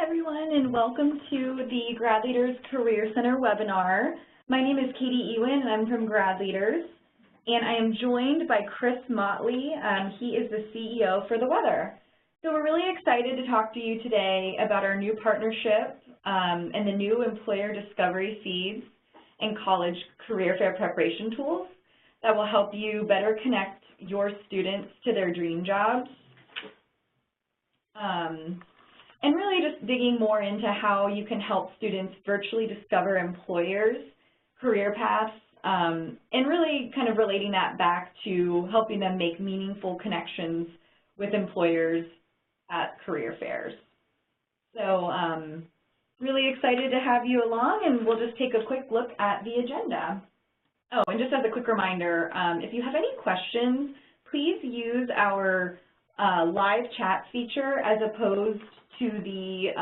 everyone, and welcome to the GradLeaders Career Center webinar. My name is Katie Ewan, and I'm from GradLeaders, and I am joined by Chris Motley. He is the CEO for the Weather. So we're really excited to talk to you today about our new partnership and the new employer discovery feeds and college career fair preparation tools that will help you better connect your students to their dream jobs. And really just digging more into how you can help students virtually discover employers, career paths, and really kind of relating that back to helping them make meaningful connections with employers at career fairs. So really excited to have you along, and we'll just take a quick look at the agenda. Oh, and just as a quick reminder, if you have any questions, please use our live chat feature as opposed to the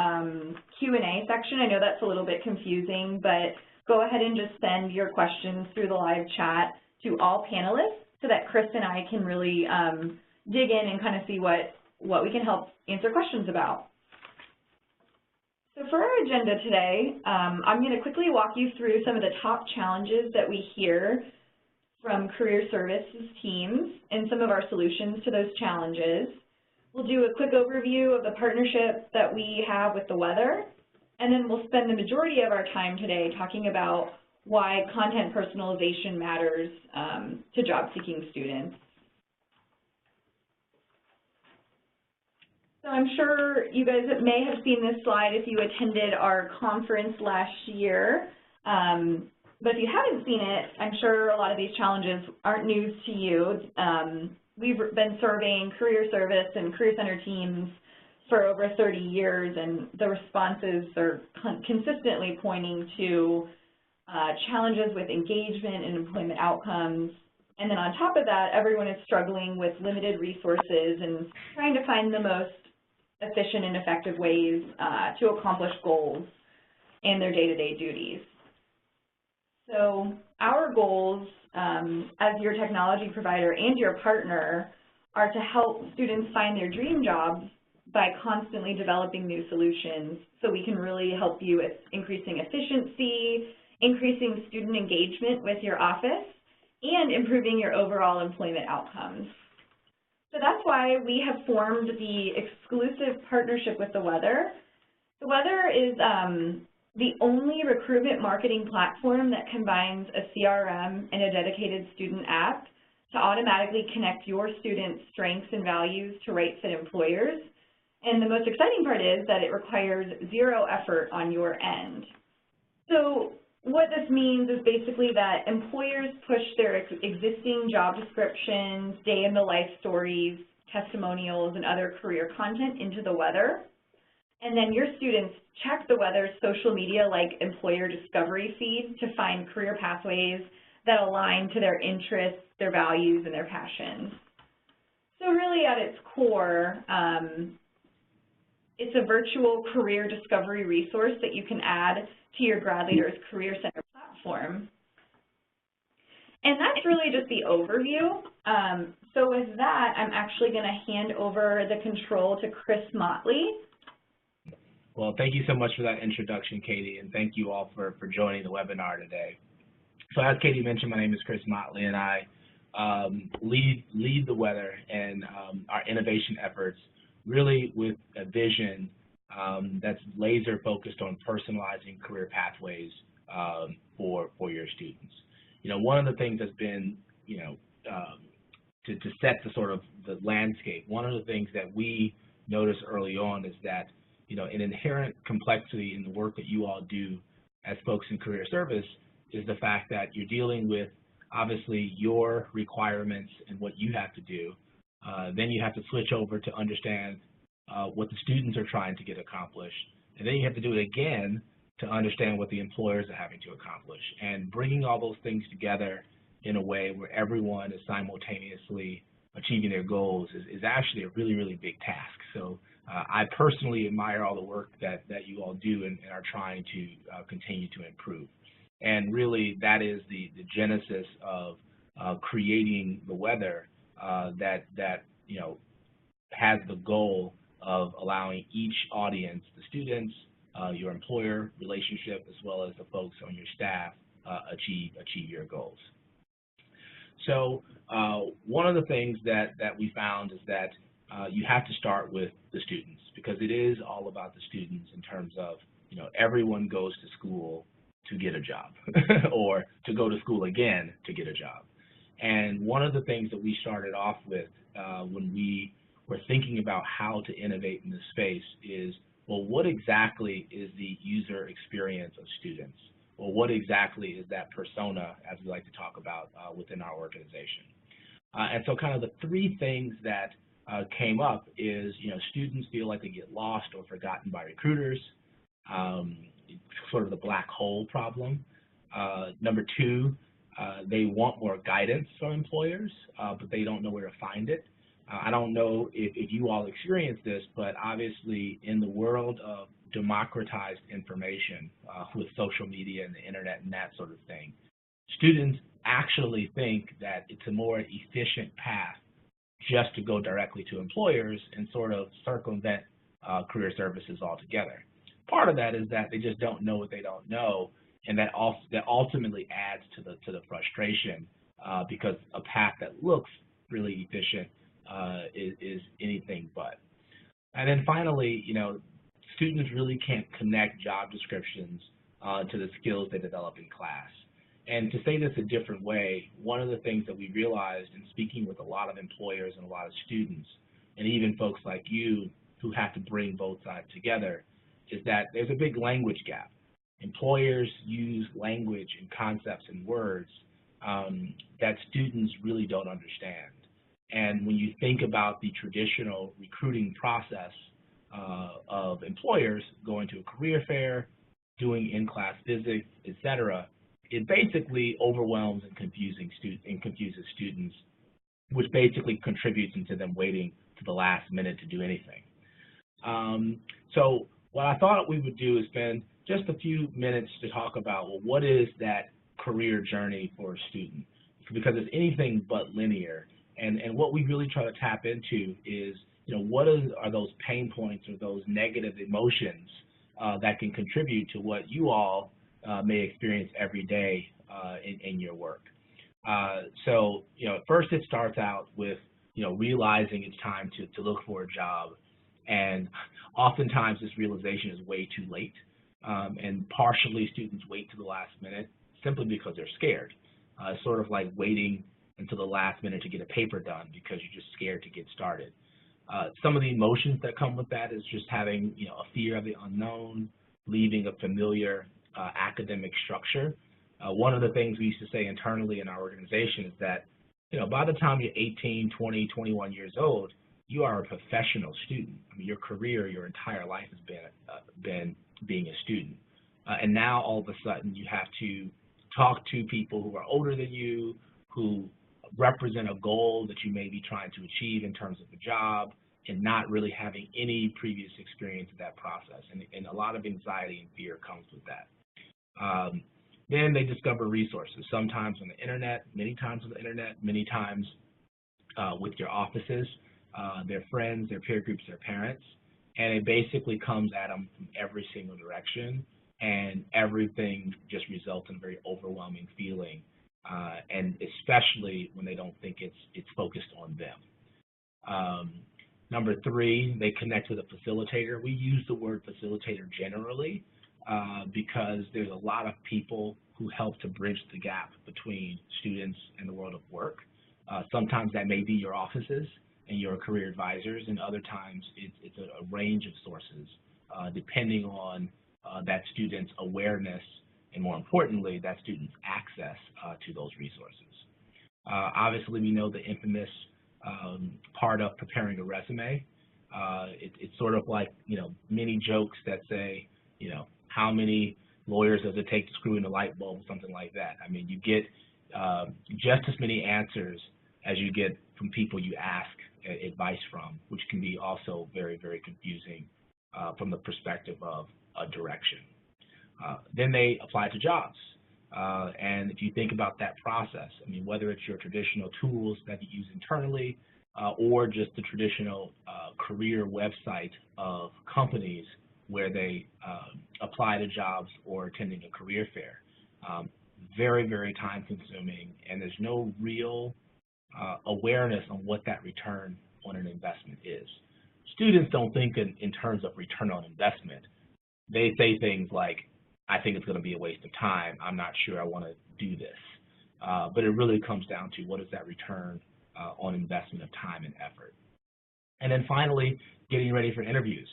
Q&A section. I know that's a little bit confusing, but go ahead and just send your questions through the live chat to all panelists so that Chris and I can really dig in and kind of see what we can help answer questions about. So for our agenda today, I'm going to quickly walk you through some of the top challenges that we hear from career services teams and some of our solutions to those challenges. We'll do a quick overview of the partnership that we have with the Weather, and then we'll spend the majority of our time today talking about why content personalization matters to job-seeking students. So I'm sure you guys may have seen this slide if you attended our conference last year. But if you haven't seen it, I'm sure a lot of these challenges aren't news to you. We've been serving career service and career center teams for over 30 years, and the responses are consistently pointing to challenges with engagement and employment outcomes. And then on top of that, everyone is struggling with limited resources and trying to find the most efficient and effective ways to accomplish goals in their day-to-day duties. So our goals as your technology provider and your partner are to help students find their dream jobs by constantly developing new solutions so we can really help you with increasing efficiency, increasing student engagement with your office, and improving your overall employment outcomes. So that's why we have formed the exclusive partnership with the Weather. The Weather is the only recruitment marketing platform that combines a CRM and a dedicated student app to automatically connect your students' strengths and values to right-fit employers. And the most exciting part is that it requires zero effort on your end. So what this means is basically that employers push their existing job descriptions, day-in-the-life stories, testimonials, and other career content into the Weather. And then your students check the Weather's social media like employer discovery feed to find career pathways that align to their interests, their values, and their passions. So really at its core, it's a virtual career discovery resource that you can add to your GradLeaders Career Center platform. And that's really just the overview. So with that, I'm actually going to hand over the control to Chris Motley. Well, thank you so much for that introduction, Katie, and thank you all for joining the webinar today. So as Katie mentioned, my name is Chris Motley, and I lead the Weather and our innovation efforts really with a vision that's laser focused on personalizing career pathways for your students. You know, one of the things that's been, to set the sort of the landscape, one of the things that we noticed early on is that, an inherent complexity in the work that you all do as folks in career service is the fact that you're dealing with, obviously, your requirements and what you have to do. Then you have to switch over to understand what the students are trying to get accomplished. And then you have to do it again to understand what the employers are having to accomplish. And bringing all those things together in a way where everyone is simultaneously achieving their goals is actually a really, really big task. So I personally admire all the work that you all do and are trying to continue to improve. And really that is the genesis of creating the Weather that has the goal of allowing each audience, the students, your employer relationship, as well as the folks on your staff, achieve your goals. So one of the things that we found is that you have to start with the students, because it is all about the students in terms of, everyone goes to school to get a job or to go to school again to get a job. And one of the things that we started off with when we were thinking about how to innovate in this space is, well, what exactly is the user experience of students? Well, what exactly is that persona, as we like to talk about within our organization? And so kind of the three things that came up is, students feel like they get lost or forgotten by recruiters, sort of the black hole problem. Number two, they want more guidance from employers, but they don't know where to find it. I don't know if you all experience this, but obviously in the world of democratized information with social media and the internet and that sort of thing, students actually think that it's a more efficient path just to go directly to employers and sort of circumvent career services altogether. Part of that is that they just don't know what they don't know, and that ultimately adds to the frustration because a path that looks really efficient is anything but. And then finally, students really can't connect job descriptions to the skills they develop in class. And to say this a different way, one of the things that we realized in speaking with a lot of employers and a lot of students, and even folks like you who have to bring both sides together, is that there's a big language gap. Employers use language and concepts and words that students really don't understand. And when you think about the traditional recruiting process of employers going to a career fair, doing in-class visits, etc., it basically overwhelms and confuses students, which basically contributes into them waiting to the last minute to do anything. So what I thought we would do is spend just a few minutes to talk about, well, what is that career journey for a student? Because it's anything but linear. And what we really try to tap into is, what are those pain points or those negative emotions that can contribute to what you all may experience every day in your work. So, first it starts out with, realizing it's time to look for a job. And oftentimes this realization is way too late. And partially students wait to the last minute simply because they're scared. It's sort of like waiting until the last minute to get a paper done because you're just scared to get started. Some of the emotions that come with that is just having, a fear of the unknown, leaving a familiar academic structure. One of the things we used to say internally in our organization is that, by the time you're 18, 20, 21 years old, you are a professional student. I mean, your career, your entire life has been being a student. And now all of a sudden you have to talk to people who are older than you, who represent a goal that you may be trying to achieve in terms of a job, and not really having any previous experience of that process. And a lot of anxiety and fear comes with that. Then they discover resources, sometimes on the internet, many times on the internet, many times with your offices, their friends, their peer groups, their parents, and it basically comes at them from every single direction, and everything just results in a very overwhelming feeling, and especially when they don't think it's focused on them. Number three, they connect with a facilitator. We use the word facilitator generally because there's a lot of people who help to bridge the gap between students and the world of work. Sometimes that may be your offices and your career advisors, and other times it's a range of sources depending on that student's awareness and, more importantly, that student's access to those resources. Obviously, we know the infamous part of preparing a resume. It's sort of like, many jokes that say, how many lawyers does it take to screw in a light bulb, something like that. I mean, you get just as many answers as you get from people you ask advice from, which can be also very, very confusing from the perspective of a direction. Then they apply to jobs. And if you think about that process, I mean, whether it's your traditional tools that you use internally, or just the traditional career website of companies where they apply to jobs or attending a career fair. Very, very time consuming, and there's no real awareness on what that return on an investment is. Students don't think in terms of return on investment. They say things like, I think it's going to be a waste of time, I'm not sure I want to do this. But it really comes down to what is that return on investment of time and effort. And then finally, getting ready for interviews.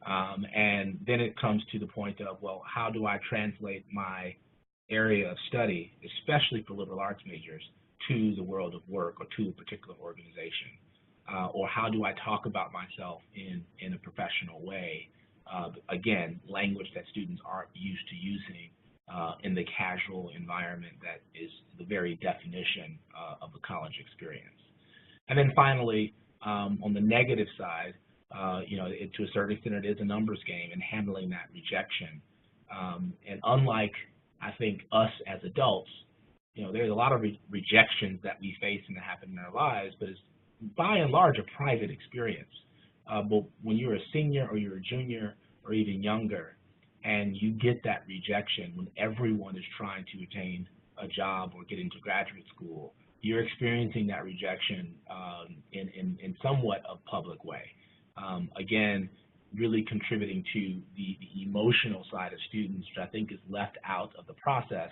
And then it comes to the point of, well, how do I translate my area of study, especially for liberal arts majors, to the world of work or to a particular organization? Or how do I talk about myself in a professional way? Again, language that students aren't used to using in the casual environment that is the very definition of a college experience. And then finally, on the negative side, to a certain extent, it is a numbers game and handling that rejection. And unlike, I think, us as adults, there's a lot of rejections that we face and that happen in our lives, but it's by and large a private experience. But when you're a senior or you're a junior or even younger, and you get that rejection when everyone is trying to attain a job or get into graduate school, you're experiencing that rejection in somewhat a public way. Again, really contributing to the emotional side of students, which I think is left out of the process,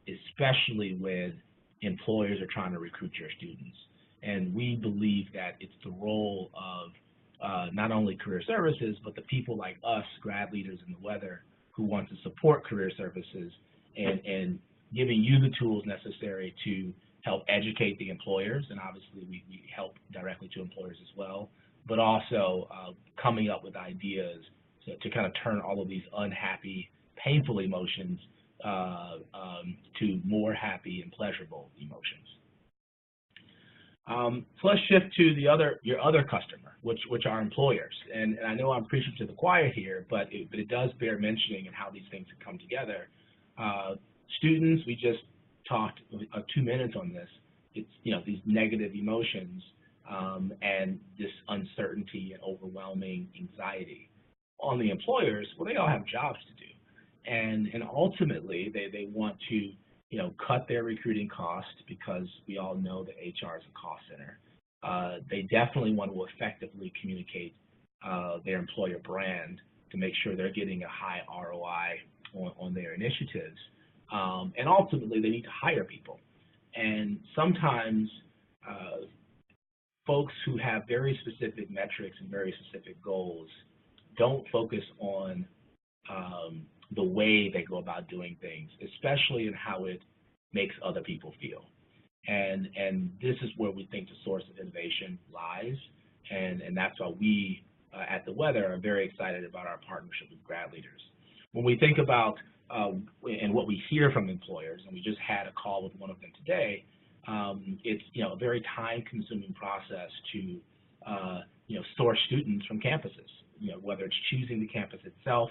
especially when employers are trying to recruit your students. And we believe that it's the role of not only career services, but the people like us, grad leaders in the weather, who want to support career services and giving you the tools necessary to help educate the employers, and obviously we help directly to employers as well, but also coming up with ideas to kind of turn all of these unhappy, painful emotions to more happy and pleasurable emotions. So let's shift to your other customer, which are employers. And I know I'm preaching to the choir here, but it does bear mentioning and how these things have come together. Students, we just talked 2 minutes on this. It's these negative emotions and this uncertainty and overwhelming anxiety. On the employers, well, they all have jobs to do, and ultimately they want to cut their recruiting costs, because we all know that HR is a cost center. They definitely want to effectively communicate their employer brand to make sure they're getting a high ROI on their initiatives. And ultimately, they need to hire people. And sometimes folks who have very specific metrics and very specific goals don't focus on the way they go about doing things, especially in how it makes other people feel. And this is where we think the source of innovation lies, and that's why we at the Weather are very excited about our partnership with GradLeaders. When we think about and what we hear from employers, and we just had a call with one of them today, it's a very time-consuming process to source students from campuses. Whether it's choosing the campus itself,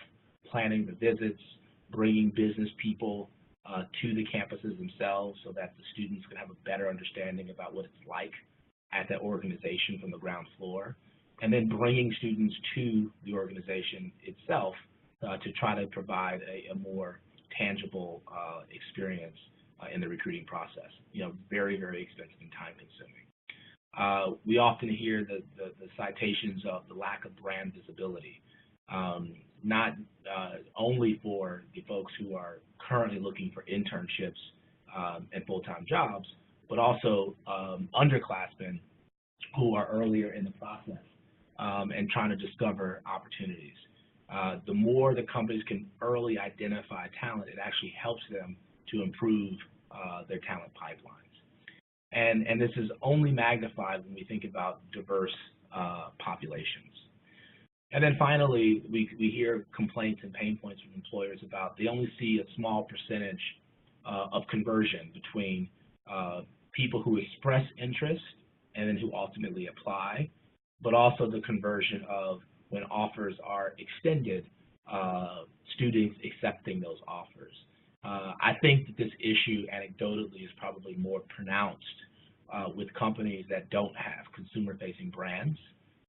planning the visits, bringing business people to the campuses themselves so that the students can have a better understanding about what it's like at that organization from the ground floor, and then bringing students to the organization itself to try to provide a more tangible experience in the recruiting process. Very, very expensive and time-consuming. We often hear the citations of the lack of brand visibility, not only for the folks who are currently looking for internships and full-time jobs, but also underclassmen who are earlier in the process and trying to discover opportunities. The more the companies can early identify talent, it actually helps them to improve their talent pipelines. And this is only magnified when we think about diverse populations. And then finally, we hear complaints and pain points from employers about they only see a small percentage of conversion between people who express interest and then who ultimately apply, but also the conversion of when offers are extended, students accepting those offers. I think that this issue anecdotally is probably more pronounced with companies that don't have consumer-facing brands,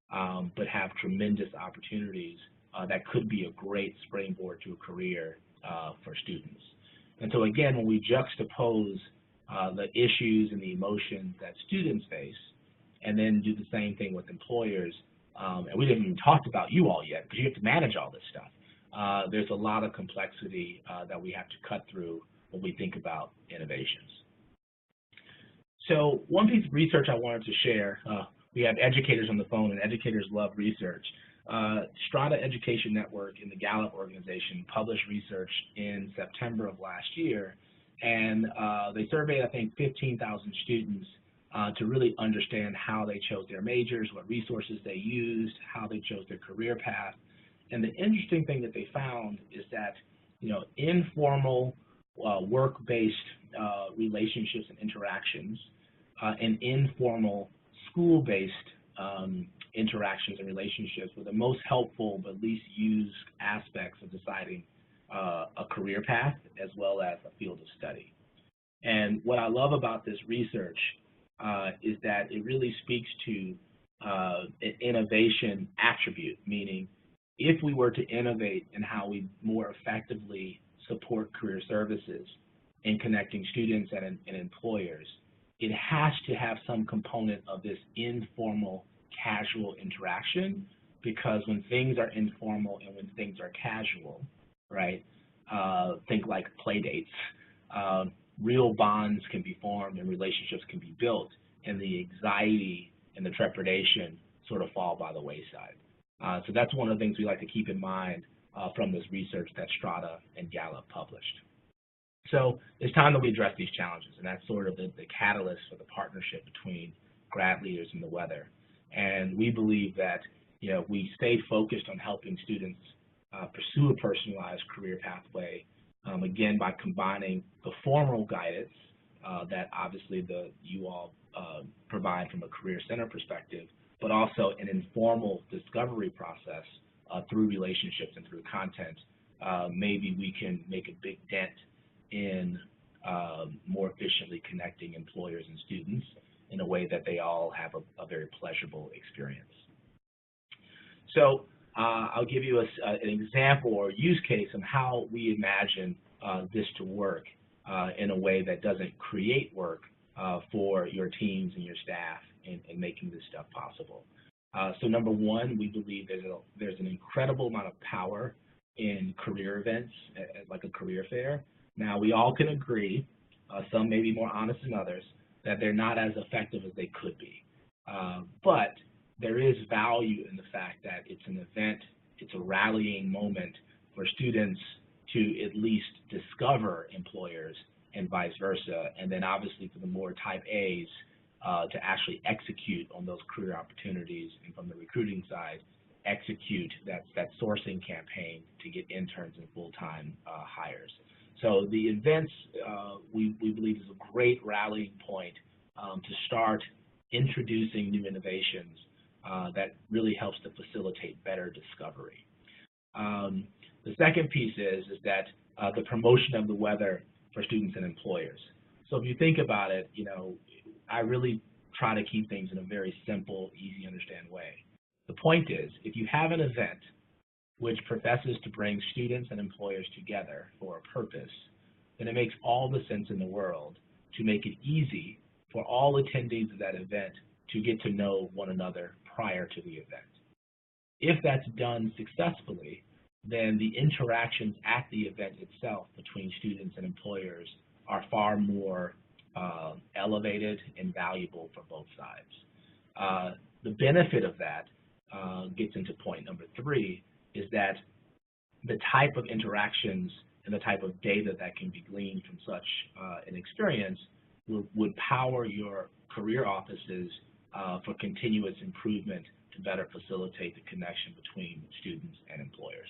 but have tremendous opportunities that could be a great springboard to a career for students. And so again, when we juxtapose the issues and the emotions that students face, and then do the same thing with employers, and we didn't even talk about you all yet, because you have to manage all this stuff. There's a lot of complexity that we have to cut through when we think about innovations. So one piece of research I wanted to share, we have educators on the phone, and educators love research. Strata Education Network and the Gallup organization published research in September of last year, and they surveyed, I think, 15,000 students to really understand how they chose their majors, what resources they used, how they chose their career path. And the interesting thing that they found is that, informal work-based relationships and interactions and informal school-based interactions and relationships were the most helpful but least used aspects of deciding a career path as well as a field of study. And what I love about this research is that it really speaks to an innovation attribute, meaning if we were to innovate in how we more effectively support career services in connecting students and employers, it has to have some component of this informal, casual interaction, because when things are informal and when things are casual, right, think like play dates, real bonds can be formed and relationships can be built, and the anxiety and the trepidation sort of fall by the wayside. So that's one of the things we like to keep in mind from this research that Strata and Gallup published. So it's time that we address these challenges, and that's sort of the catalyst for the partnership between GradLeaders and the Weather. And we believe that we stay focused on helping students pursue a personalized career pathway, again, by combining the formal guidance that obviously you all provide from a Career Center perspective, but also an informal discovery process through relationships and through content. Maybe we can make a big dent in more efficiently connecting employers and students in a way that they all have a very pleasurable experience. So I'll give you an example or use case of how we imagine this to work in a way that doesn't create work for your teams and your staff in making this stuff possible. So number one, we believe there's an incredible amount of power in career events, like a career fair. Now, we all can agree, some may be more honest than others, that they're not as effective as they could be. But there is value in the fact that it's an event, it's a rallying moment for students to at least discover employers and vice versa, and then obviously for the more type A's to actually execute on those career opportunities, and from the recruiting side, execute that sourcing campaign to get interns and full-time hires. So the events, we believe, is a great rallying point to start introducing new innovations that really helps to facilitate better discovery. The second piece is that the promotion of the Weather for students and employers. So if you think about it, I really try to keep things in a very simple, easy to understand way. The point is, if you have an event which professes to bring students and employers together for a purpose, then it makes all the sense in the world to make it easy for all attendees of that event to get to know one another prior to the event. If that's done successfully, then the interactions at the event itself between students and employers are far more elevated and valuable for both sides. The benefit of that gets into point number 3, is that the type of interactions and the type of data that can be gleaned from such an experience would power your career offices for continuous improvement to better facilitate the connection between students and employers.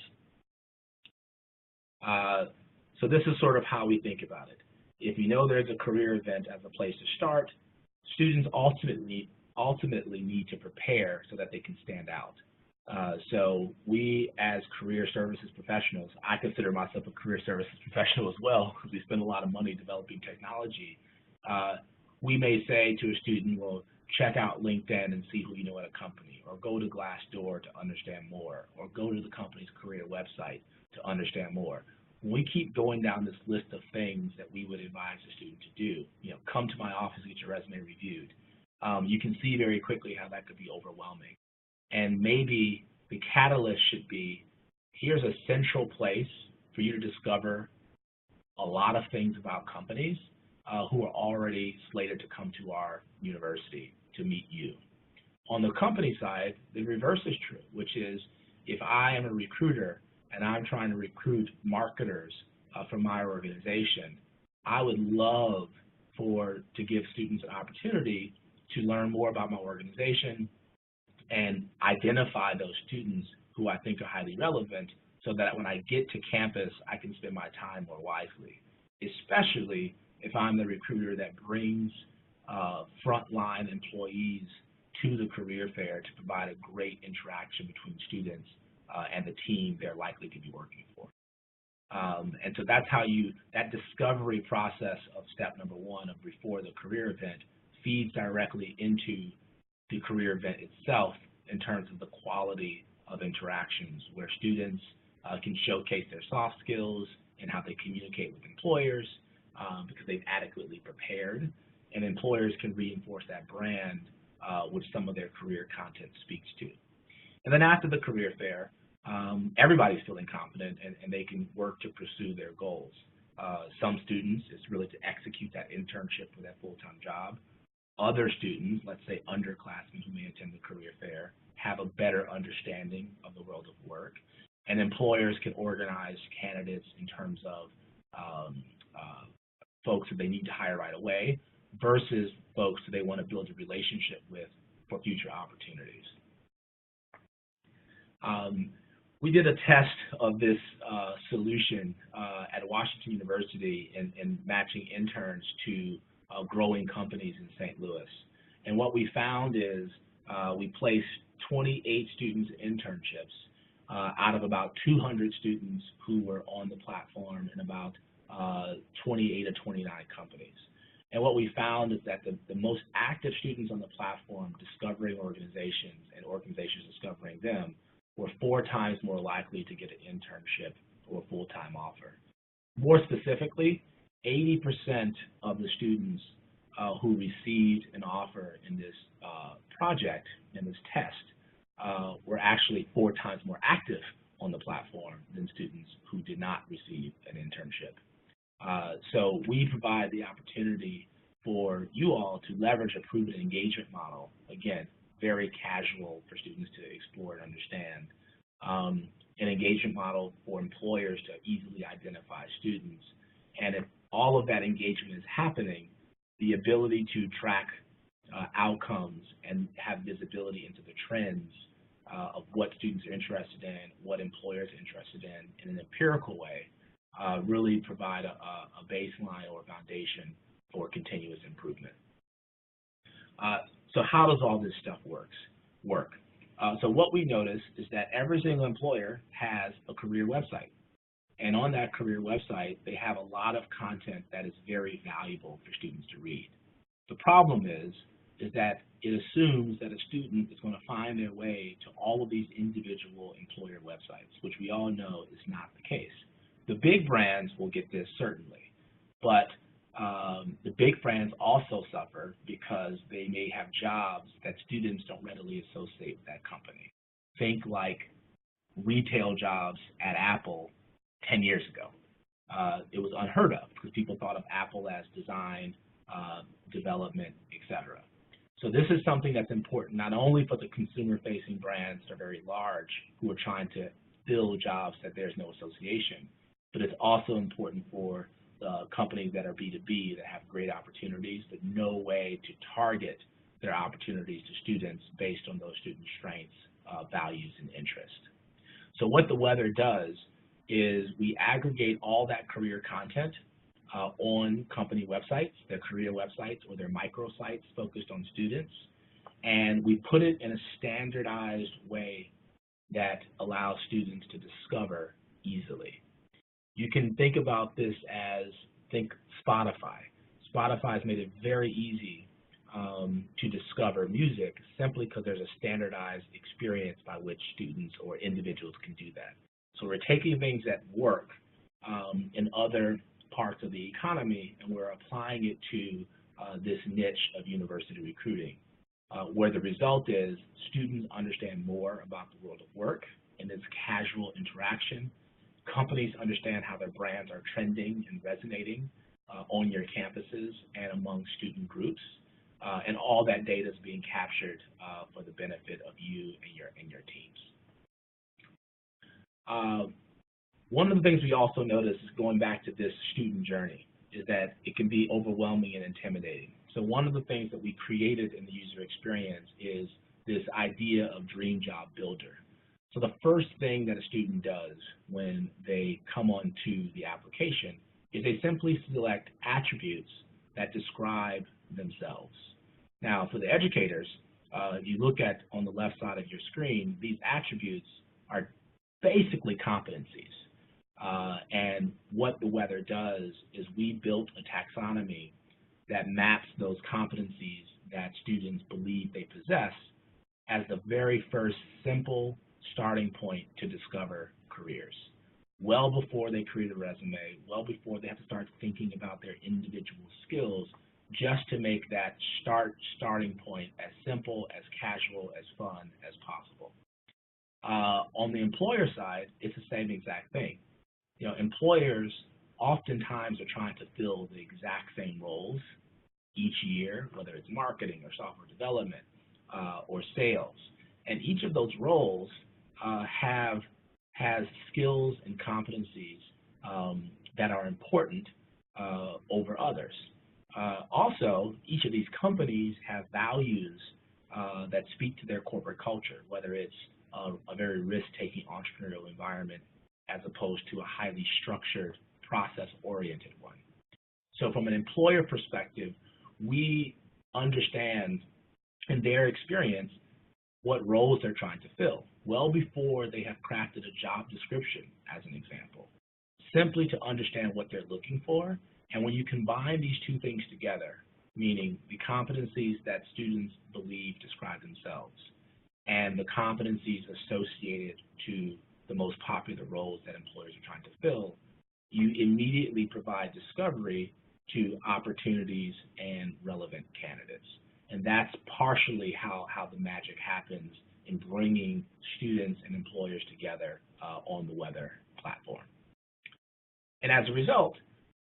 So this is sort of how we think about it. If you know there's a career event as a place to start, students ultimately need to prepare so that they can stand out. So we, as career services professionals, I consider myself a career services professional as well, because we spend a lot of money developing technology. we may say to a student, well, check out LinkedIn and see who you know at a company, or go to Glassdoor to understand more, or go to the company's career website to understand more. When we keep going down this list of things that we would advise a student to do, come to my office and get your resume reviewed, you can see very quickly how that could be overwhelming. And maybe the catalyst should be, here's a central place for you to discover a lot of things about companies who are already slated to come to our university to meet you. On the company side, the reverse is true, which is if I am a recruiter and I'm trying to recruit marketers for my organization, I would love to give students an opportunity to learn more about my organization and identify those students who I think are highly relevant, so that when I get to campus, I can spend my time more wisely, especially if I'm the recruiter that brings frontline employees to the career fair to provide a great interaction between students and the team they're likely to be working for. And so that's how that discovery process of step number one of before the career event feeds directly into the career event itself in terms of the quality of interactions, where students can showcase their soft skills and how they communicate with employers because they've adequately prepared, and employers can reinforce that brand which some of their career content speaks to. And then after the career fair, everybody's feeling confident and they can work to pursue their goals. Some students, it's really to execute that internship for that full-time job. Other students, let's say underclassmen who may attend the career fair, have a better understanding of the world of work. And employers can organize candidates in terms of folks that they need to hire right away versus folks that they want to build a relationship with for future opportunities. We did a test of this solution at Washington University in matching interns to growing companies in St. Louis. And what we found is we placed 28 students in internships out of about 200 students who were on the platform in about 28 or 29 companies. And what we found is that the most active students on the platform discovering organizations and organizations discovering them were 4 times more likely to get an internship or a full-time offer. More specifically, 80% of the students who received an offer in this project, in this test, were actually 4 times more active on the platform than students who did not receive an internship. So we provide the opportunity for you all to leverage a proven engagement model, again, very casual for students to explore and understand, an engagement model for employers to easily identify students. And if all of that engagement is happening, the ability to track outcomes and have visibility into the trends of what students are interested in, what employers are interested in an empirical way, really provide a baseline or a foundation for continuous improvement. So how does all this stuff work? So what we notice is that every single employer has a career website. And on that career website, they have a lot of content that is very valuable for students to read. The problem is that it assumes that a student is going to find their way to all of these individual employer websites, which we all know is not the case. The big brands will get this, certainly, but the big brands also suffer because they may have jobs that students don't readily associate with that company. Think like retail jobs at Apple 10 years ago. It was unheard of because people thought of Apple as design, development, etc. So this is something that's important not only for the consumer-facing brands that are very large who are trying to fill jobs that there's no association, but it's also important for the companies that are B2B that have great opportunities but no way to target their opportunities to students based on those student strengths, values, and interests. So what the Weather does is we aggregate all that career content on company websites, their career websites or their microsites focused on students, and we put it in a standardized way that allows students to discover easily. You can think about this as, think Spotify. Spotify has made it very easy to discover music simply because there's a standardized experience by which students or individuals can do that. So we're taking things that work in other parts of the economy, and we're applying it to this niche of university recruiting, where the result is students understand more about the world of work and its casual interaction. Companies understand how their brands are trending and resonating on your campuses and among student groups, and all that data is being captured for the benefit of you and your teams. One of the things we also notice is going back to this student journey is that it can be overwhelming and intimidating. So one of the things that we created in the user experience is this idea of Dream Job Builder. So the first thing that a student does when they come onto the application is they simply select attributes that describe themselves. Now, for the educators, if you look at on the left side of your screen, these attributes are basically competencies. And what the weather does is we built a taxonomy that maps those competencies that students believe they possess as the very first simple starting point to discover careers. Well before they create a resume, well before they have to start thinking about their individual skills, just to make that starting point as simple, as casual, as fun as possible. On the employer side, it's the same exact thing. You know, employers oftentimes are trying to fill the exact same roles each year, whether it's marketing or software development or sales. And each of those roles has skills and competencies that are important over others. Also, each of these companies have values that speak to their corporate culture, whether it's a very risk-taking entrepreneurial environment as opposed to a highly structured, process-oriented one. So from an employer perspective, we understand in their experience what roles they're trying to fill, well before they have crafted a job description, as an example, simply to understand what they're looking for. And when you combine these two things together, meaning the competencies that students believe describe themselves and the competencies associated to the most popular roles that employers are trying to fill, you immediately provide discovery to opportunities and relevant candidates. And that's partially how the magic happens in bringing students and employers together on the Weather platform. And as a result,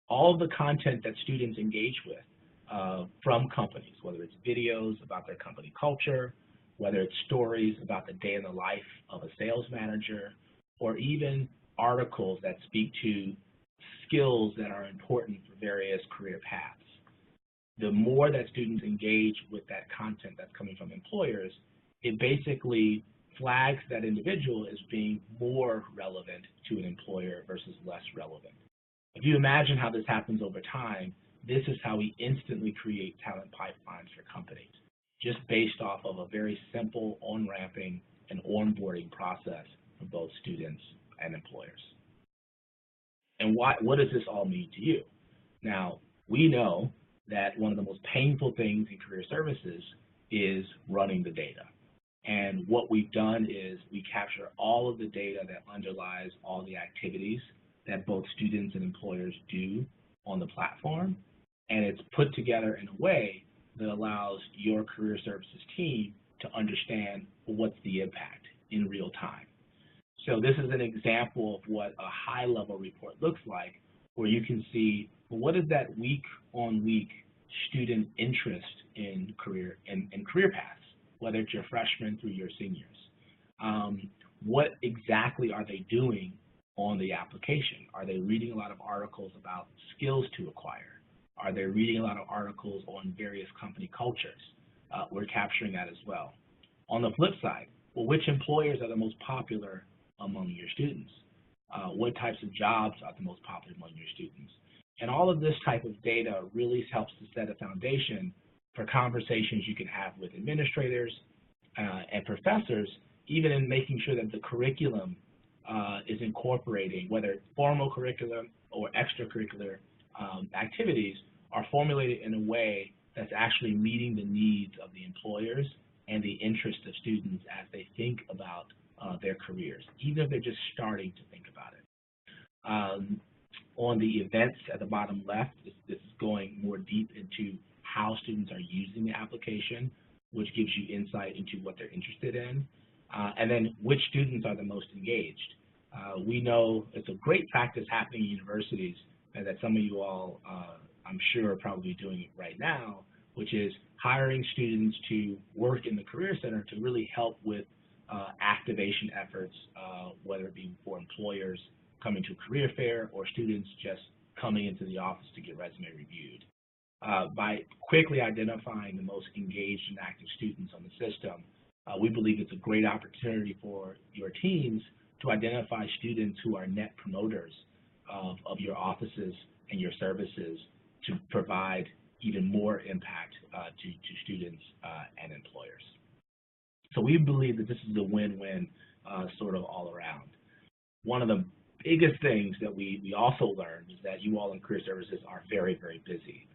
all of the content that students engage with from companies, whether it's videos about their company culture, whether it's stories about the day in the life of a sales manager, or even articles that speak to skills that are important for various career paths. The more that students engage with that content that's coming from employers, it basically flags that individual as being more relevant to an employer versus less relevant. If you imagine how this happens over time, this is how we instantly create talent pipelines for companies, just based off of a very simple on-ramping and onboarding process for both students and employers. And what does this all mean to you? Now, we know that one of the most painful things in career services is running the data. And what we've done is we capture all of the data that underlies all the activities that both students and employers do on the platform, and it's put together in a way that allows your career services team to understand what's the impact in real time. So this is an example of what a high-level report looks like, where you can see, well, what is that week-on-week student interest in career paths, whether it's your freshmen through your seniors. What exactly are they doing on the application? Are they reading a lot of articles about skills to acquire? Are they reading a lot of articles on various company cultures? We're capturing that as well. On the flip side, well, which employers are the most popular among your students? What types of jobs are the most popular among your students? And all of this type of data really helps to set a foundation for conversations you can have with administrators and professors, even in making sure that the curriculum is incorporating, whether it's formal curriculum or extracurricular activities, are formulated in a way that's actually meeting the needs of the employers and the interest of students as they think about their careers, even if they're just starting to think about it. On the events at the bottom left, this is going more deep into how students are using the application, which gives you insight into what they're interested in, and then which students are the most engaged. We know it's a great practice happening in universities, and that some of you all, I'm sure, are probably doing it right now, which is hiring students to work in the Career Center to really help with activation efforts, whether it be for employers coming to a career fair or students just coming into the office to get resume reviewed. By quickly identifying the most engaged and active students on the system, we believe it's a great opportunity for your teams to identify students who are net promoters of your offices and your services to provide even more impact to students and employers. So we believe that this is a win-win sort of all around. One of the biggest things that we also learned is that you all in career services are very, very busy.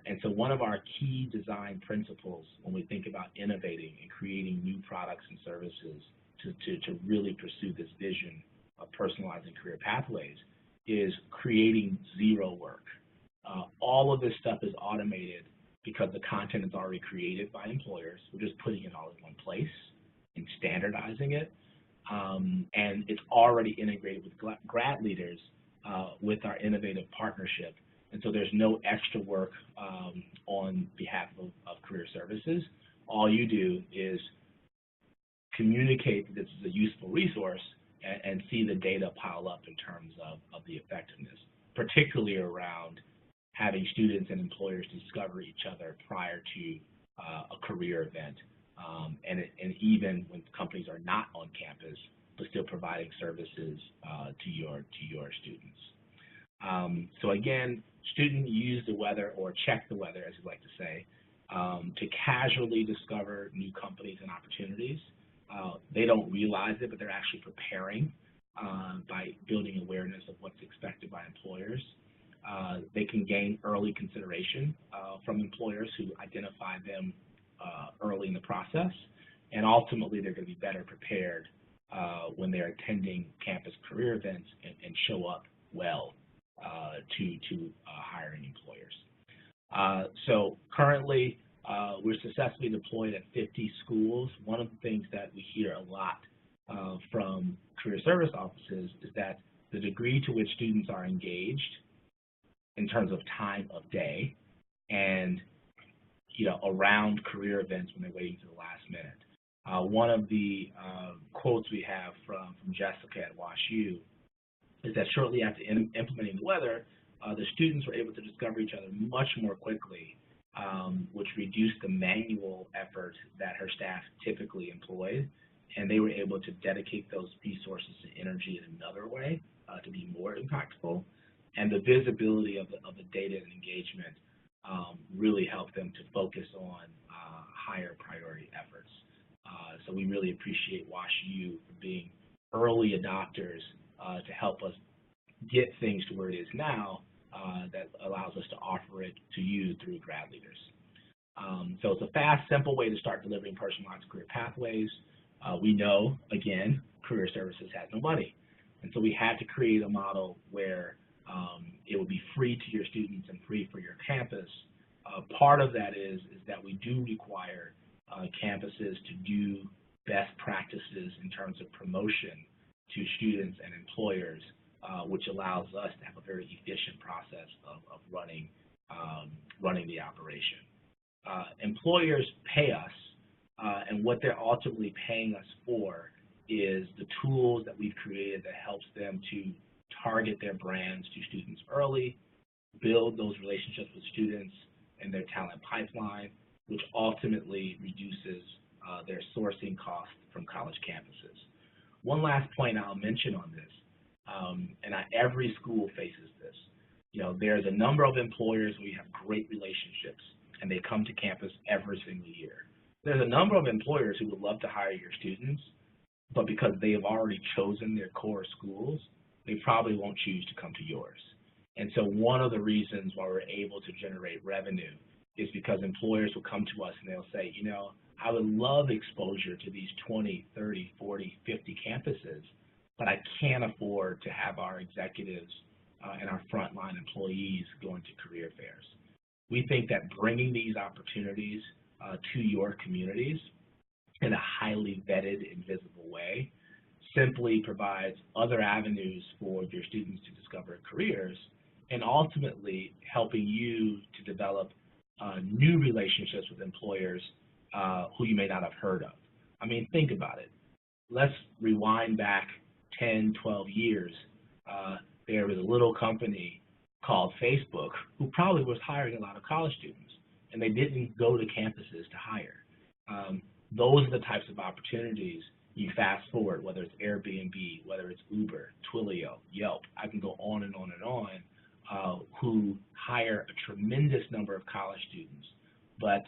And so one of our key design principles when we think about innovating and creating new products and services to really pursue this vision of personalizing career pathways is creating zero work. All of this stuff is automated because the content is already created by employers. We're just putting it all in one place and standardizing it. And it's already integrated with GradLeaders with our innovative partnership. And so there's no extra work on behalf of career services. All you do is communicate that this is a useful resource and see the data pile up in terms of the effectiveness, particularly around having students and employers discover each other prior to a career event, and even when companies are not on campus, but still providing services to your students. So again, student use the weather, or check the weather, as we like to say, to casually discover new companies and opportunities. They don't realize it, but they're actually preparing by building awareness of what's expected by employers. They can gain early consideration from employers who identify them early in the process, and ultimately they're going to be better prepared when they're attending campus career events and show up well to hiring employers. So currently we're successfully deployed at 50 schools. One of the things that we hear a lot from career service offices is that the degree to which students are engaged in terms of time of day and around career events when they're waiting to the last minute. One of the quotes we have from Jessica at WashU is that shortly after implementing the weather, the students were able to discover each other much more quickly, which reduced the manual effort that her staff typically employed, and they were able to dedicate those resources and energy in another way to be more impactful. And the visibility of the data and engagement really helped them to focus on higher priority efforts. So we really appreciate WashU for being early adopters to help us get things to where it is now that allows us to offer it to you through GradLeaders. So it's a fast, simple way to start delivering personalized career pathways. We know, again, career services has no money. And so we had to create a model where it would be free to your students and free for your campus. Part of that is that we do require campuses to do best practices in terms of promotion to students and employers, which allows us to have a very efficient process of running the operation. Employers pay us, and what they're ultimately paying us for is the tools that we've created that helps them to target their brands to students early, build those relationships with students and their talent pipeline, which ultimately reduces their sourcing costs from college campuses. One last point I'll mention on this, and every school faces this. There's a number of employers where you have great relationships, and they come to campus every single year. There's a number of employers who would love to hire your students, but because they have already chosen their core schools, they probably won't choose to come to yours. And so one of the reasons why we're able to generate revenue is because employers will come to us and they'll say, you know, I would love exposure to these 20, 30, 40, 50 campuses, but I can't afford to have our executives and our frontline employees going to career fairs. We think that bringing these opportunities to your communities in a highly vetted and visible way simply provides other avenues for your students to discover careers and ultimately helping you to develop new relationships with employers who you may not have heard of. I mean, think about it. Let's rewind back 10, 12 years. There was a little company called Facebook who probably was hiring a lot of college students, and they didn't go to campuses to hire. Those are the types of opportunities you fast forward, whether it's Airbnb, whether it's Uber, Twilio, Yelp, I can go on and on and on, who hire a tremendous number of college students. But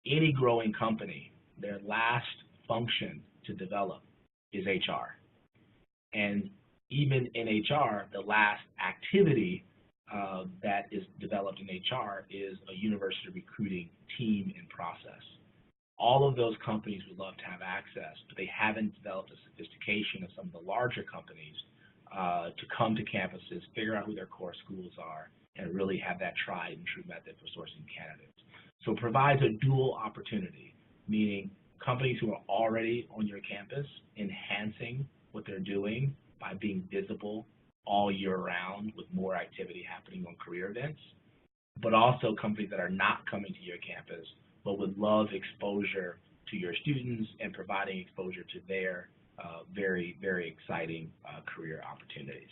any growing company, their last function to develop is HR. And even in HR, the last activity that is developed in HR is a university recruiting team and process. All of those companies would love to have access, but they haven't developed the sophistication of some of the larger companies to come to campuses, figure out who their core schools are, and really have that tried and true method for sourcing candidates. So it provides a dual opportunity, meaning companies who are already on your campus enhancing what they're doing by being visible all year round with more activity happening on career events, but also companies that are not coming to your campus but would love exposure to your students and providing exposure to their very, very exciting career opportunities.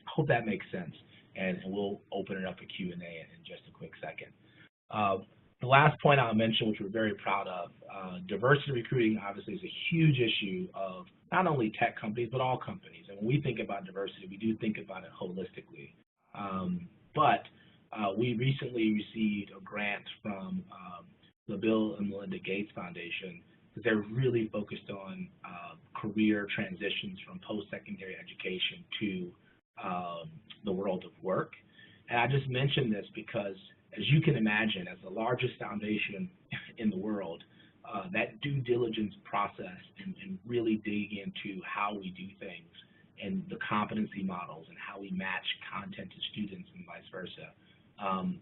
I hope that makes sense, and we'll open it up for Q&A in just a quick second. The last point I'll mention, which we're very proud of, diversity recruiting obviously is a huge issue of not only tech companies, but all companies. And when we think about diversity, we do think about it holistically. But we recently received a grant from the Bill and Melinda Gates Foundation because they're really focused on career transitions from post-secondary education to the world of work. And I just mentioned this because, as you can imagine, as the largest foundation in the world, that due diligence process and really dig into how we do things and the competency models and how we match content to students and vice versa,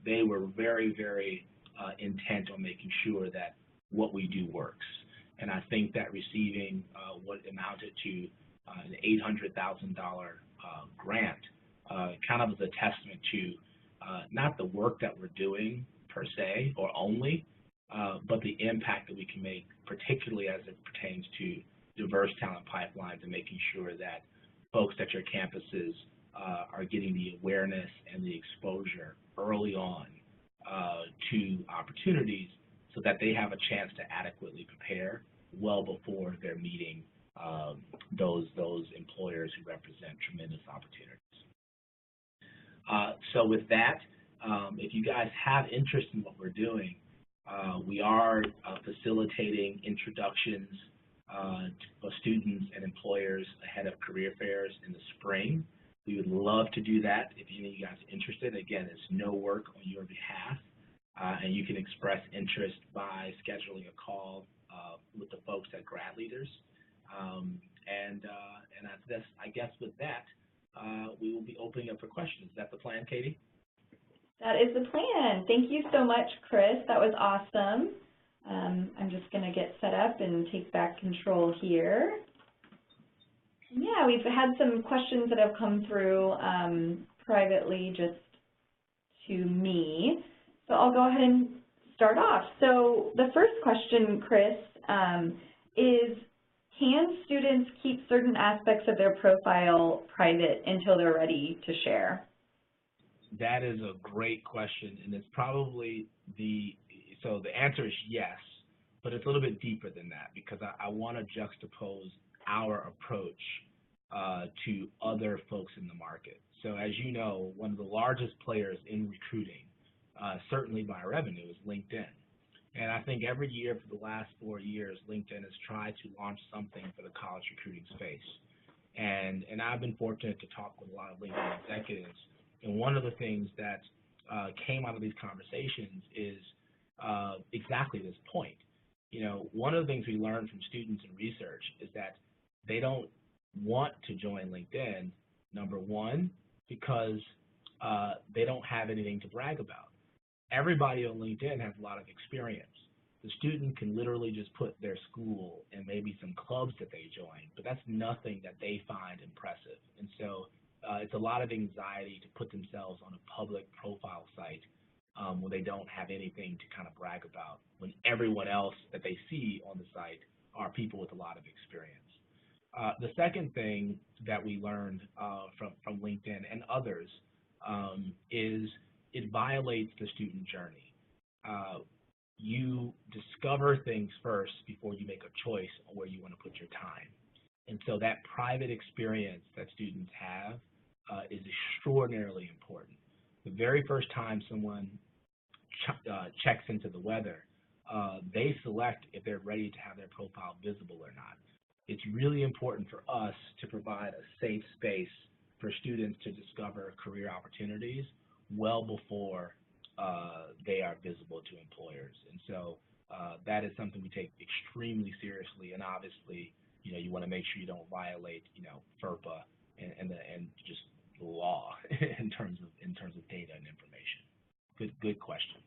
they were very, very intent on making sure that what we do works. And I think that receiving what amounted to an $800,000 grant kind of is a testament to not the work that we're doing per se or only, but the impact that we can make, particularly as it pertains to diverse talent pipelines and making sure that folks at your campuses are getting the awareness and the exposure early on to opportunities so that they have a chance to adequately prepare well before they're meeting those employers who represent tremendous opportunities. So with that, if you guys have interest in what we're doing, we are facilitating introductions of students and employers ahead of career fairs in the spring. We would love to do that if any of you guys are interested. Again, it's no work on your behalf, and you can express interest by scheduling a call with the folks at GradLeaders. And I guess with that, we will be opening up for questions. Is that the plan, Katie? That is the plan. Thank you so much, Chris. That was awesome. I'm just going to get set up and take back control here. Yeah, we've had some questions that have come through privately just to me. So I'll go ahead and start off. So the first question, Chris, is can students keep certain aspects of their profile private until they're ready to share? That is a great question, and it's probably so the answer is yes, but it's a little bit deeper than that because I want to juxtapose our approach to other folks in the market. So as you know, one of the largest players in recruiting, certainly by revenue, is LinkedIn. And I think every year for the last 4 years, LinkedIn has tried to launch something for the college recruiting space. And I've been fortunate to talk with a lot of LinkedIn executives, And one of the things that came out of these conversations is exactly this point. You know, one of the things we learned from students and research is that they don't want to join LinkedIn, number one, because they don't have anything to brag about. Everybody on LinkedIn has a lot of experience. The student can literally just put their school and maybe some clubs that they join, but that's nothing that they find impressive. And so it's a lot of anxiety to put themselves on a public profile site when they don't have anything to kind of brag about, when everyone else that they see on the site are people with a lot of experience. The second thing that we learned from LinkedIn and others is it violates the student journey. You discover things first before you make a choice on where you want to put your time. And so that private experience that students have is extraordinarily important. The very first time someone checks into the weather, they select if they're ready to have their profile visible or not. It's really important for us to provide a safe space for students to discover career opportunities well before they are visible to employers. And so that is something we take extremely seriously, and obviously, you know, you want to make sure you don't violate, you know, FERPA and just the law in terms of data and information. Good question.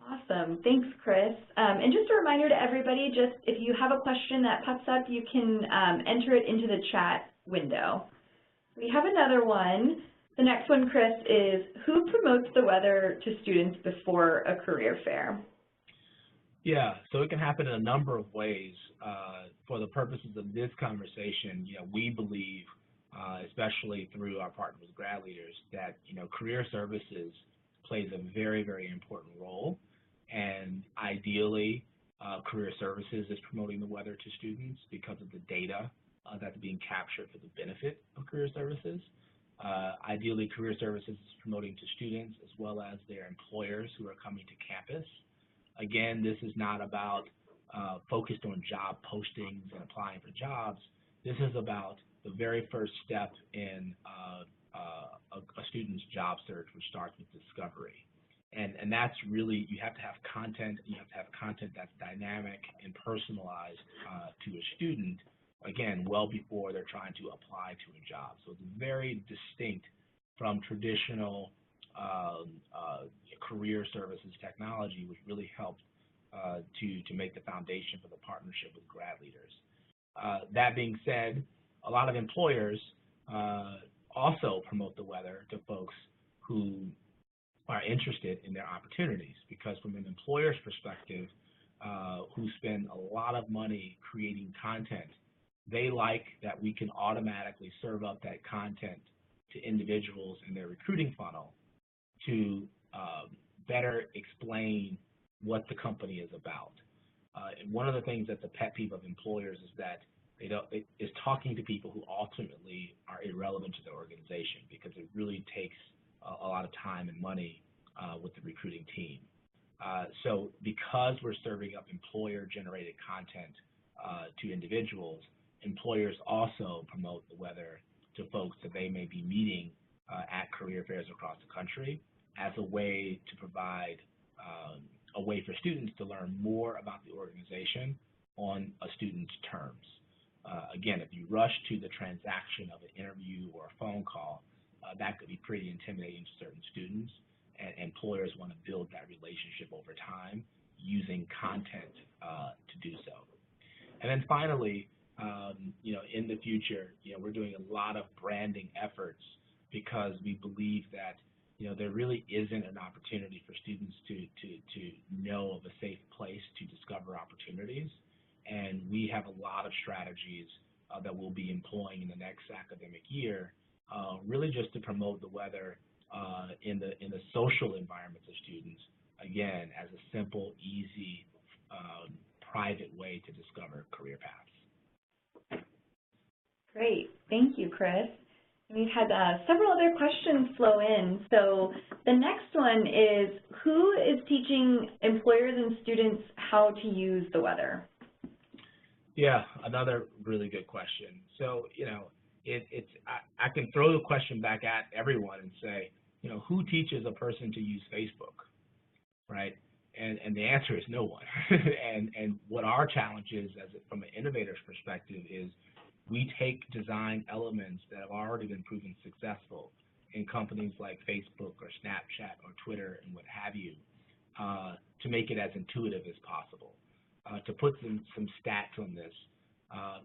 Awesome. Thanks, Chris. And just a reminder to everybody, just if you have a question that pops up, you can enter it into the chat window. We have another one. The next one, Chris, is who promotes the weather to students before a career fair? Yeah, so it can happen in a number of ways. For the purposes of this conversation, you know, we believe, especially through our partner with GradLeaders, that, you know, career services plays a very, very important role. And ideally, career services is promoting the weather to students because of the data that's being captured for the benefit of career services. Ideally, career services is promoting to students as well as their employers who are coming to campus. Again, this is not about focused on job postings and applying for jobs. This is about the very first step in a student's job search, which starts with discovery. And that's really, you have to have content, you have to have content that's dynamic and personalized to a student, again, well before they're trying to apply to a job. So it's very distinct from traditional career services technology, which really helped to make the foundation for the partnership with GradLeaders. That being said, a lot of employers also promote the weather to folks who are interested in their opportunities, because from an employer's perspective, who spend a lot of money creating content, they like that we can automatically serve up that content to individuals in their recruiting funnel to better explain what the company is about. And one of the things that's a pet peeve of employers is that is talking to people who ultimately are irrelevant to the organization, because it really takes a lot of time and money with the recruiting team. So because we're serving up employer-generated content to individuals, employers also promote the weather to folks that they may be meeting at career fairs across the country as a way to provide a way for students to learn more about the organization on a student's terms. Again, if you rush to the transaction of an interview or a phone call, that could be pretty intimidating to certain students, and employers want to build that relationship over time using content to do so. And then finally, you know, in the future, you know, we're doing a lot of branding efforts because we believe that, you know, there really isn't an opportunity for students to know of a safe place to discover opportunities. And we have a lot of strategies that we'll be employing in the next academic year, really just to promote the weather in the social environments of students, again, as a simple, easy, private way to discover career paths. Great. Thank you, Chris. We've had several other questions flow in. So the next one is, who is teaching employers and students how to use the weather? Yeah, another really good question. So, you know, I can throw the question back at everyone and say, you know, who teaches a person to use Facebook, right? And the answer is no one. and what our challenge is, from an innovator's perspective, is we take design elements that have already been proven successful in companies like Facebook or Snapchat or Twitter and what have you, to make it as intuitive as possible. To put some stats on this,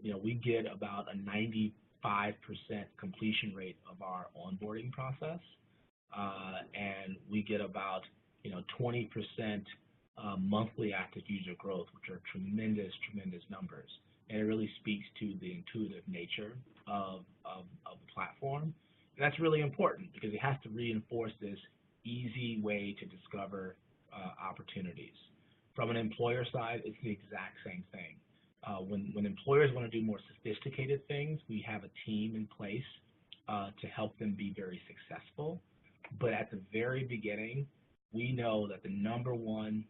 you know, we get about a 95% completion rate of our onboarding process, and we get about 20% monthly active user growth, which are tremendous numbers. And it really speaks to the intuitive nature of the platform. And that's really important because it has to reinforce this easy way to discover opportunities. From an employer side, it's the exact same thing. When employers want to do more sophisticated things, we have a team in place to help them be very successful. But at the very beginning, we know that the number one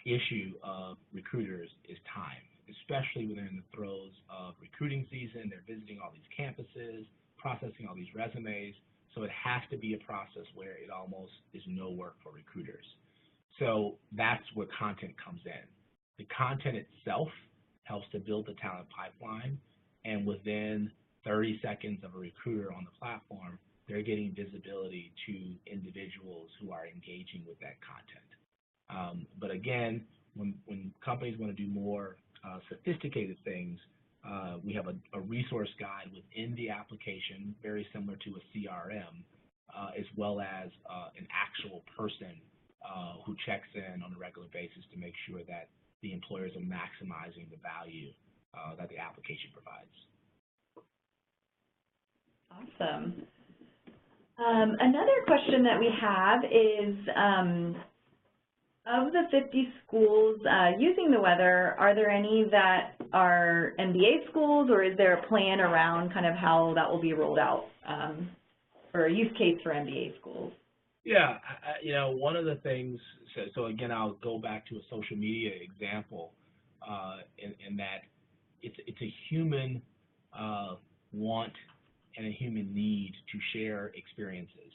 issue of recruiters is time, especially when they're in the throes of recruiting season. They're visiting all these campuses, processing all these resumes. So it has to be a process where it almost is no work for recruiters. So that's where content comes in. The content itself helps to build the talent pipeline, and within 30 seconds of a recruiter on the platform, they're getting visibility to individuals who are engaging with that content. But again, when companies want to do more sophisticated things, we have a resource guide within the application, very similar to a CRM, as well as an actual person who checks in on a regular basis to make sure that the employers are maximizing the value that the application provides. Awesome. Another question that we have is, of the 50 schools using the weather, are there any that are MBA schools, or is there a plan around kind of how that will be rolled out for a use case for MBA schools? Yeah, one of the things, so again, I'll go back to a social media example in that it's a human want and a human need to share experiences.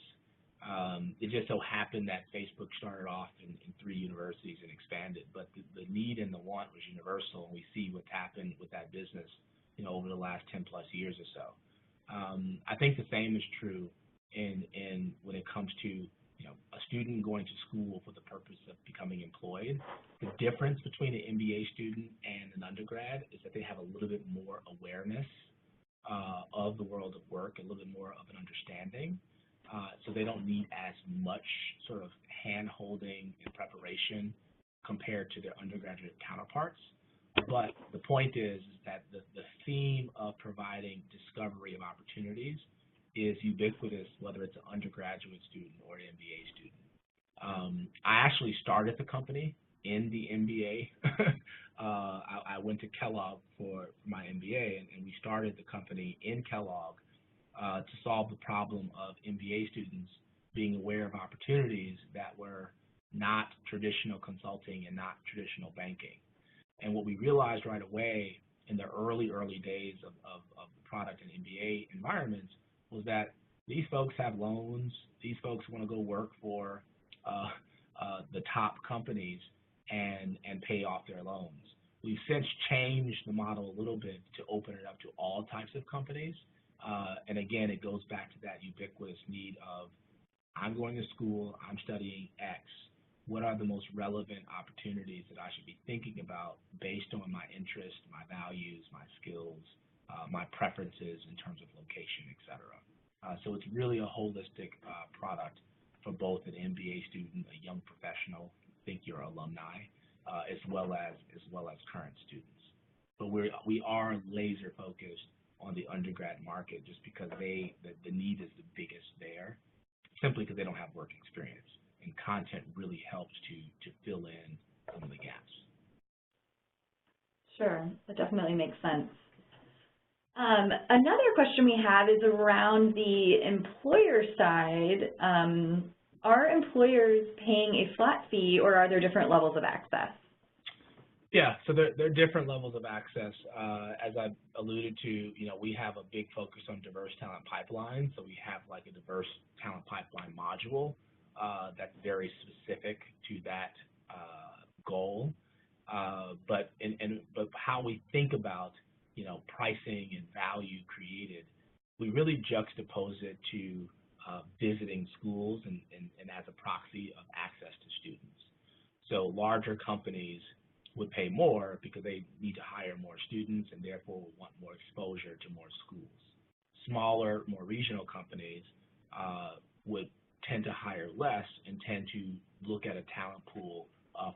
It just so happened that Facebook started off in 3 universities and expanded, but the need and the want was universal, and we see what's happened with that business, over the last 10+ years or so. I think the same is true in when it comes to a student going to school for the purpose of becoming employed. The difference between an MBA student and an undergrad is that they have a little bit more awareness of the world of work, a little bit more of an understanding. So they don't need as much sort of hand-holding and preparation compared to their undergraduate counterparts. But the point is that the theme of providing discovery of opportunities is ubiquitous, whether it's an undergraduate student or an MBA student. I actually started the company in the MBA. I went to Kellogg for my MBA, and we started the company in Kellogg to solve the problem of MBA students being aware of opportunities that were not traditional consulting and not traditional banking. And what we realized right away in the early days of the product and MBA environments was that these folks have loans, these folks want to go work for the top companies and pay off their loans. We've since changed the model a little bit to open it up to all types of companies. And again, it goes back to that ubiquitous need of, I'm going to school, I'm studying X. What are the most relevant opportunities that I should be thinking about based on my interests, my values, my skills, my preferences in terms of location, et cetera. So it's really a holistic product for both an MBA student, a young professional, think your alumni, as well as current students. But we are laser focused on the undergrad market just because the need is the biggest there, simply because they don't have work experience. And content really helps to fill in some of the gaps. Sure, that definitely makes sense. Another question we have is around the employer side. Are employers paying a flat fee, or are there different levels of access? Yeah, so there are different levels of access. As I alluded to, we have a big focus on diverse talent pipeline. So we have like a diverse talent pipeline module that's very specific to that goal. But how we think about pricing and value created, we really juxtapose it to visiting schools and as a proxy of access to students. So larger companies would pay more because they need to hire more students and therefore would want more exposure to more schools. Smaller, more regional companies would tend to hire less and tend to look at a talent pool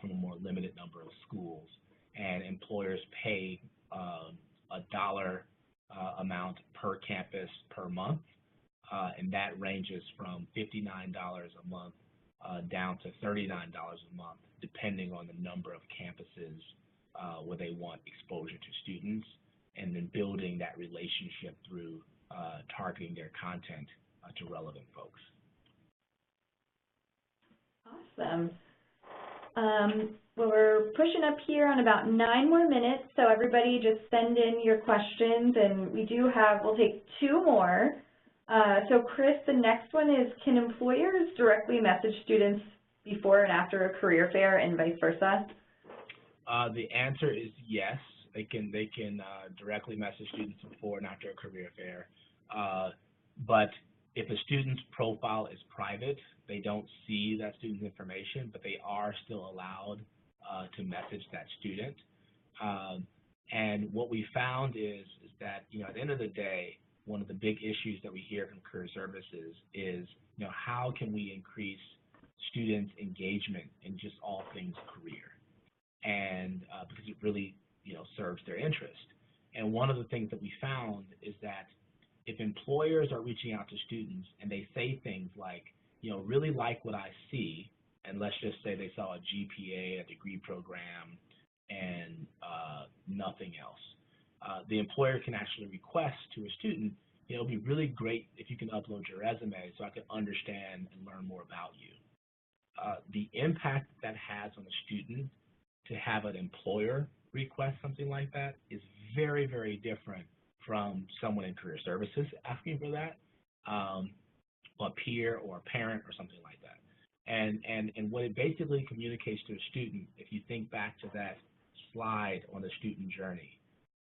from a more limited number of schools. And employers pay a dollar amount per campus per month, and that ranges from $59 a month down to $39 a month, depending on the number of campuses where they want exposure to students, and then building that relationship through targeting their content to relevant folks. Awesome. Well, we're pushing up here on about 9 more minutes, so everybody just send in your questions, and we'll take 2 more. So Chris, the next one is, can employers directly message students before and after a career fair and vice versa? The answer is yes. They can directly message students before and after a career fair. But if a student's profile is private, they don't see that student's information, but they are still allowed to message that student. And what we found is that, at the end of the day, one of the big issues that we hear from career services is, how can we increase students' engagement in just all things career? And because it really, serves their interest. And one of the things that we found is that if employers are reaching out to students and they say things like, really like what I see, and let's just say they saw a GPA, a degree program, and nothing else, the employer can actually request to a student, it would be really great if you can upload your resume so I can understand and learn more about you. The impact that has on a student to have an employer request something like that is very, very different from someone in career services asking for that, a peer or a parent or something like that. And what it basically communicates to a student, if you think back to that slide on the student journey,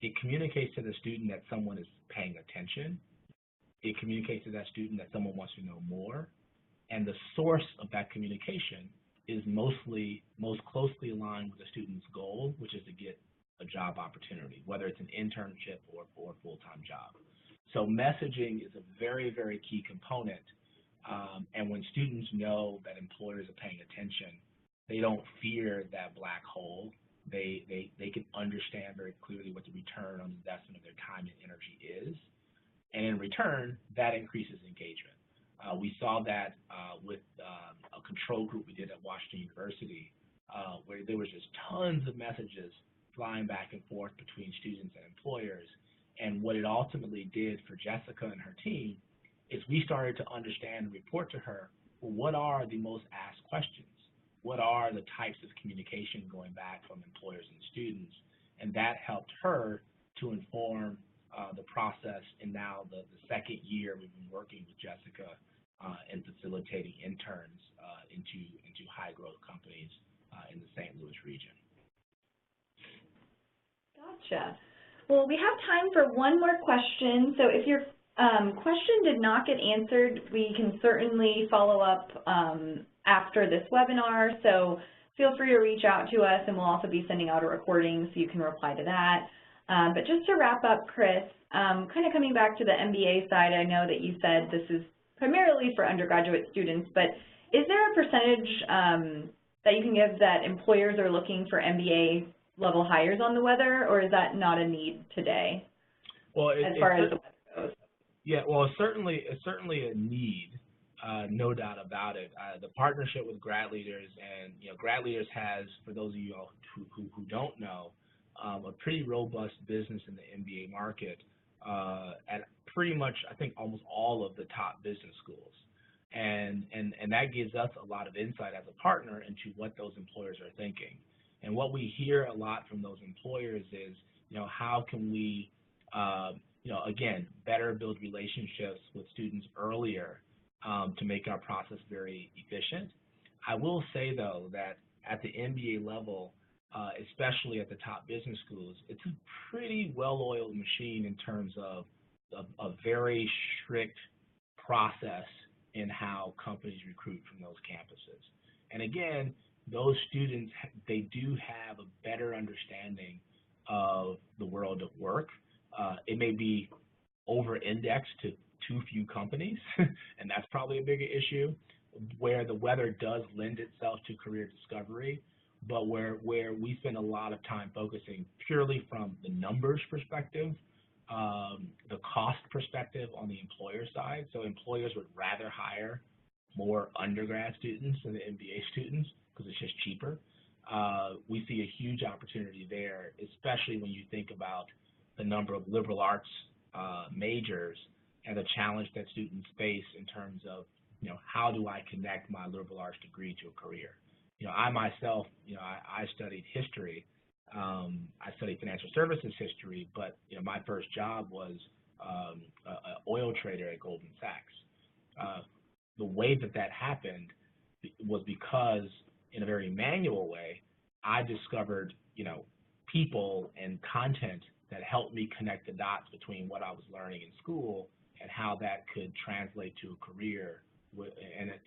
it communicates to the student that someone is paying attention. It communicates to that student that someone wants to know more. And the source of that communication is most closely aligned with the student's goal, which is to get a job opportunity, whether it's an internship or a full-time job. So messaging is a very, very key component. And when students know that employers are paying attention, they don't fear that black hole. They can understand very clearly what the return on investment of their time and energy is. And in return, that increases engagement. We saw that with a control group we did at Washington University, where there was just tons of messages flying back and forth between students and employers. And what it ultimately did for Jessica and her team is we started to understand and report to her, well, what are the most asked questions? What are the types of communication going back from employers and students? And that helped her to inform the process. And now the second year we've been working with Jessica and facilitating interns into high growth companies in the St. Louis region. Gotcha. Well, we have time for one more question. So if your question did not get answered, we can certainly follow up after this webinar. So feel free to reach out to us, and we'll also be sending out a recording so you can reply to that. But just to wrap up, Chris, kind of coming back to the MBA side, I know that you said this is primarily for undergraduate students, but is there a percentage that you can give that employers are looking for MBA level hires on the weather, or is that not a need today? Well, as far as the weather goes? Yeah, well, it's certainly a need, no doubt about it. The partnership with GradLeaders, and GradLeaders has, for those of you who don't know, a pretty robust business in the MBA market at pretty much, I think, almost all of the top business schools. And that gives us a lot of insight as a partner into what those employers are thinking. And what we hear a lot from those employers is, how can we, again, better build relationships with students earlier to make our process very efficient. I will say, though, that at the MBA level, especially at the top business schools, it's a pretty well-oiled machine in terms of a very strict process in how companies recruit from those campuses. And again, those students, they do have a better understanding of the world of work. It may be over-indexed to too few companies, and that's probably a bigger issue, where the weather does lend itself to career discovery, but where we spend a lot of time focusing purely from the numbers perspective, the cost perspective on the employer side. So employers would rather hire more undergrad students than the MBA students because it's just cheaper. We see a huge opportunity there, especially when you think about the number of liberal arts majors and the challenge that students face in terms of, how do I connect my liberal arts degree to a career? I myself, I studied history. I studied financial services history, but my first job was an oil trader at Goldman Sachs. The way that happened was because, in a very manual way, I discovered, people and content that helped me connect the dots between what I was learning in school and how that could translate to a career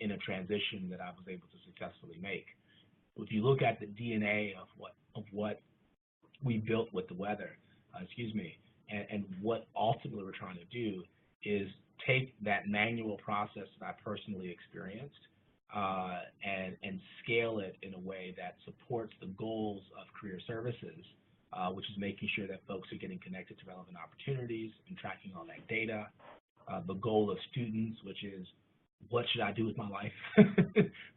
in a transition that I was able to successfully make. If you look at the DNA of what we built with the weather, and what ultimately we're trying to do is take that manual process that I personally experienced and scale it in a way that supports the goals of career services, which is making sure that folks are getting connected to relevant opportunities and tracking all that data. The goal of students, which is what should I do with my life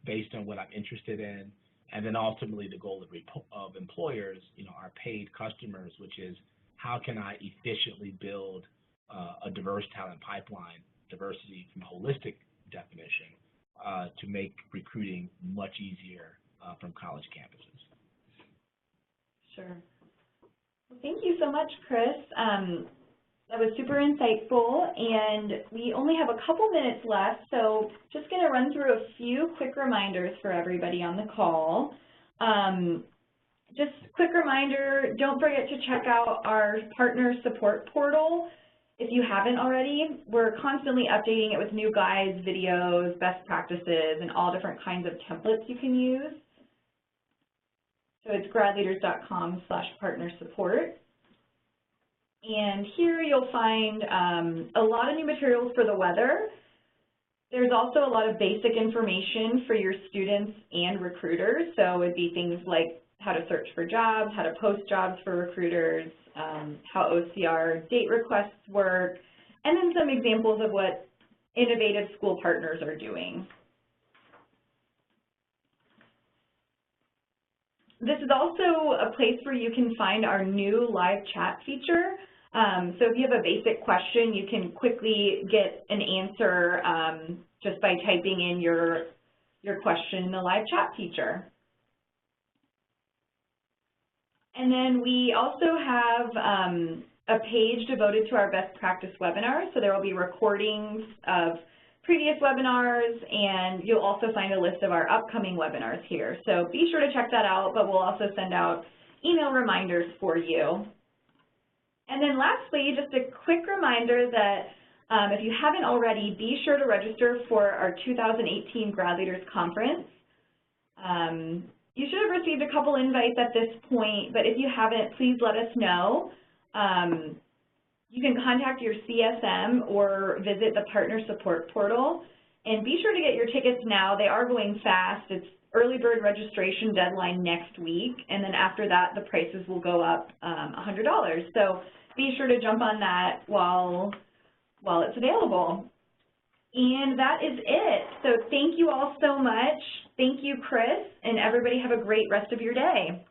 based on what I'm interested in. And then ultimately the goal of employers, our paid customers, which is how can I efficiently build a diverse talent pipeline, diversity from a holistic definition, to make recruiting much easier from college campuses. Sure. Well, thank you so much, Chris. That was super insightful, and we only have a couple minutes left, so just going to run through a few quick reminders for everybody on the call. Just quick reminder, don't forget to check out our partner support portal. If you haven't already, we're constantly updating it with new guides, videos, best practices, and all different kinds of templates you can use. So it's gradleaders.com/partnersupport. And here you'll find a lot of new materials for the weather. There's also a lot of basic information for your students and recruiters. So it would be things like how to search for jobs, how to post jobs for recruiters, how OCR date requests work, and then some examples of what innovative school partners are doing. This is also a place where you can find our new live chat feature. So if you have a basic question, you can quickly get an answer just by typing in your question in the live chat feature. And then we also have a page devoted to our best practice webinars. So there will be recordings of previous webinars, and you'll also find a list of our upcoming webinars here. So be sure to check that out, but we'll also send out email reminders for you. And then lastly, just a quick reminder that if you haven't already, be sure to register for our 2018 GradLeaders Conference. You should have received a couple invites at this point, but if you haven't, please let us know. You can contact your CSM or visit the Partner Support Portal. And be sure to get your tickets now. They are going fast. It's early bird registration deadline next week, and then after that, the prices will go up $100. So be sure to jump on that while it's available. And that is it. So thank you all so much. Thank you, Chris, and everybody have a great rest of your day.